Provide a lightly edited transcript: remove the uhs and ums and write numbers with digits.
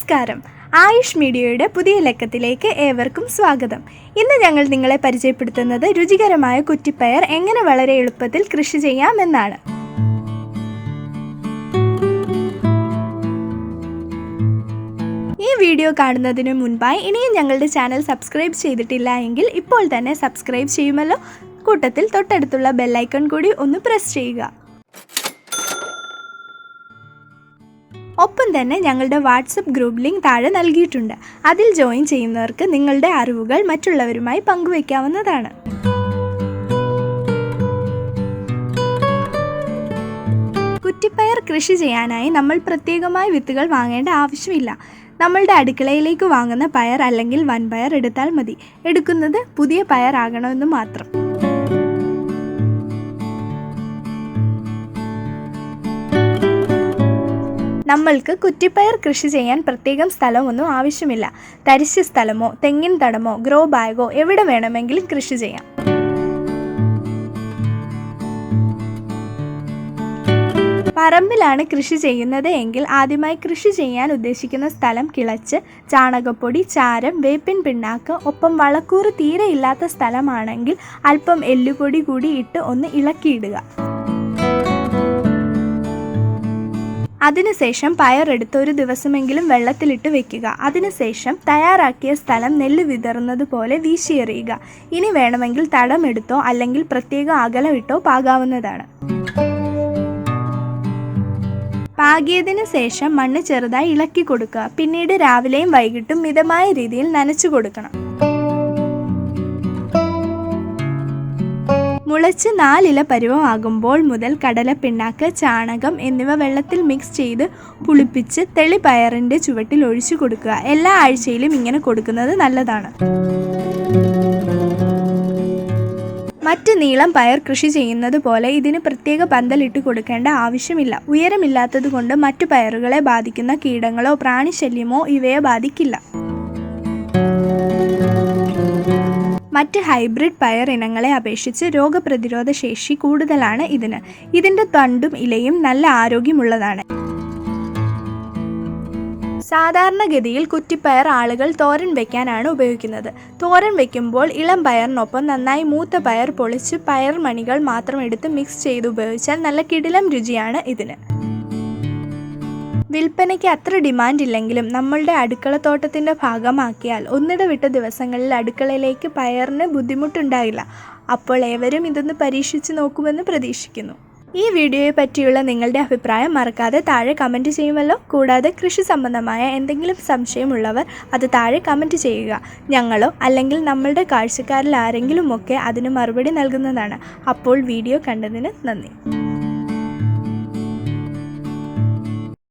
നമസ്കാരം. ആയുഷ് മീഡിയയുടെ പുതിയ ലക്കത്തിലേക്ക് ഏവർക്കും സ്വാഗതം. ഇന്ന് ഞങ്ങൾ നിങ്ങളെ പരിചയപ്പെടുത്തുന്നത് രുചികരമായ കുറ്റിപ്പയർ എങ്ങനെ വളരെ എളുപ്പത്തിൽ കൃഷി ചെയ്യാമെന്നാണ്. ഈ വീഡിയോ കാണുന്നതിന് മുൻപായി ഇനിയും ഞങ്ങളുടെ ചാനൽ സബ്സ്ക്രൈബ് ചെയ്തിട്ടില്ല എങ്കിൽ ഇപ്പോൾ തന്നെ സബ്സ്ക്രൈബ് ചെയ്യുമല്ലോ. കൂട്ടത്തിൽ തൊട്ടടുത്തുള്ള ബെല്ലൈക്കൺ കൂടി ഒന്ന് പ്രസ് ചെയ്യുക. ഒപ്പം തന്നെ ഞങ്ങളുടെ വാട്സപ്പ് ഗ്രൂപ്പ് ലിങ്ക് താഴെ നൽകിയിട്ടുണ്ട്. അതിൽ ജോയിൻ ചെയ്യുന്നവർക്ക് നിങ്ങളുടെ അറിവുകൾ മറ്റുള്ളവരുമായി പങ്കുവയ്ക്കാവുന്നതാണ്. കുറ്റിപ്പയർ കൃഷി ചെയ്യാനായി നമ്മൾ പ്രത്യേകമായി വിത്തുകൾ വാങ്ങേണ്ട ആവശ്യമില്ല. നമ്മളുടെ അടുക്കളയിലേക്ക് വാങ്ങുന്ന പയർ അല്ലെങ്കിൽ വൻപയർ എടുത്താൽ മതി. എടുക്കുന്നത് പുതിയ പയർ ആകണമെന്ന് മാത്രം. നമ്മൾക്ക് കുറ്റിപ്പയർ കൃഷി ചെയ്യാൻ പ്രത്യേകം സ്ഥലമൊന്നും ആവശ്യമില്ല. തരിശ് സ്ഥലമോ തെങ്ങിൻ തടമോ ഗ്രോ ബാഗോ എവിടെ വേണമെങ്കിലും കൃഷി ചെയ്യാം. പറമ്പിലാണ് കൃഷി ചെയ്യുന്നത് എങ്കിൽ ആദ്യമായി കൃഷി ചെയ്യാൻ ഉദ്ദേശിക്കുന്ന സ്ഥലം കിളച്ച് ചാണകപ്പൊടി, ചാരം, വേപ്പിൻ പിണ്ണാക്ക്, ഒപ്പം വളക്കൂറ് തീരെ ഇല്ലാത്ത സ്ഥലമാണെങ്കിൽ അല്പം എല്ലുപൊടി കൂടി ഇട്ട് ഒന്ന് ഇളക്കിയിടുക. അതിനുശേഷം പയറെടുത്ത് ഒരു ദിവസമെങ്കിലും വെള്ളത്തിലിട്ട് വെക്കുക. അതിനുശേഷം തയ്യാറാക്കിയ സ്ഥലം നെല്ല് വിതറുന്നത് പോലെ വീശിയെറിയുക. ഇനി വേണമെങ്കിൽ തടമെടുത്തോ അല്ലെങ്കിൽ പ്രത്യേക അകലമിട്ടോ പാകാവുന്നതാണ്. പാകിയതിനു ശേഷം മണ്ണ് ചെറുതായി ഇളക്കി കൊടുക്കുക. പിന്നീട് രാവിലെയും വൈകിട്ടും മിതമായ രീതിയിൽ നനച്ചു കൊടുക്കണം. മുളച്ച് 4 ഇല പരുവമാകുമ്പോൾ മുതൽ കടലപ്പിണ്ണാക്ക്, ചാണകം എന്നിവ വെള്ളത്തിൽ മിക്സ് ചെയ്ത് പുളിപ്പിച്ച് തെളിപയറിൻ്റെ ചുവട്ടിൽ ഒഴിച്ചു കൊടുക്കുക. എല്ലാ ആഴ്ചയിലും ഇങ്ങനെ കൊടുക്കുന്നത് നല്ലതാണ്. മറ്റ് നീളം പയർ കൃഷി ചെയ്യുന്നത് പോലെ ഇതിന് പ്രത്യേക പന്തലിട്ട് കൊടുക്കേണ്ട ആവശ്യമില്ല. ഉയരമില്ലാത്തത് കൊണ്ട് മറ്റു പയറുകളെ ബാധിക്കുന്ന കീടങ്ങളോ പ്രാണിശല്യമോ ഇവയെ ബാധിക്കില്ല. മറ്റ് ഹൈബ്രിഡ് പയർ ഇനങ്ങളെ അപേക്ഷിച്ച് രോഗപ്രതിരോധ ശേഷി കൂടുതലാണ് ഇതിന്. ഇതിൻ്റെ തണ്ടും ഇലയും നല്ല ആരോഗ്യമുള്ളതാണ്. സാധാരണഗതിയിൽ കുറ്റിപ്പയർ ആളുകൾ തോരൻ വയ്ക്കാനാണ് ഉപയോഗിക്കുന്നത്. തോരൻ വയ്ക്കുമ്പോൾ ഇളം പയറിനൊപ്പം നന്നായി മൂത്ത പയർ പൊളിച്ച് പയർ മണികൾ മാത്രം എടുത്ത് മിക്സ് ചെയ്ത് ഉപയോഗിച്ചാൽ നല്ല കിടിലം രുചിയാണ് ഇതിന്. വിൽപ്പനയ്ക്ക് അത്ര ഡിമാൻഡ് ഇല്ലെങ്കിലും നമ്മളുടെ അടുക്കളത്തോട്ടത്തിൻ്റെ ഭാഗമാക്കിയാൽ ഒന്നിടവിട്ട ദിവസങ്ങളിൽ അടുക്കളയിലേക്ക് പയറിന് ബുദ്ധിമുട്ടുണ്ടായില്ല. അപ്പോൾ ഏവരും ഇതൊന്ന് പരീക്ഷിച്ച് നോക്കുമെന്ന് പ്രതീക്ഷിക്കുന്നു. ഈ വീഡിയോയെ പറ്റിയുള്ള നിങ്ങളുടെ അഭിപ്രായം മറക്കാതെ താഴെ കമൻറ്റ് ചെയ്യുമല്ലോ. കൂടാതെ കൃഷി സംബന്ധമായ എന്തെങ്കിലും സംശയമുള്ളവർ അത് താഴെ കമൻറ്റ് ചെയ്യുക. ഞങ്ങളോ അല്ലെങ്കിൽ നമ്മളുടെ കാഴ്ചക്കാരിൽ ആരെങ്കിലുമൊക്കെ അതിന് മറുപടി നൽകുന്നതാണ്. അപ്പോൾ വീഡിയോ കണ്ടതിന് നന്ദി.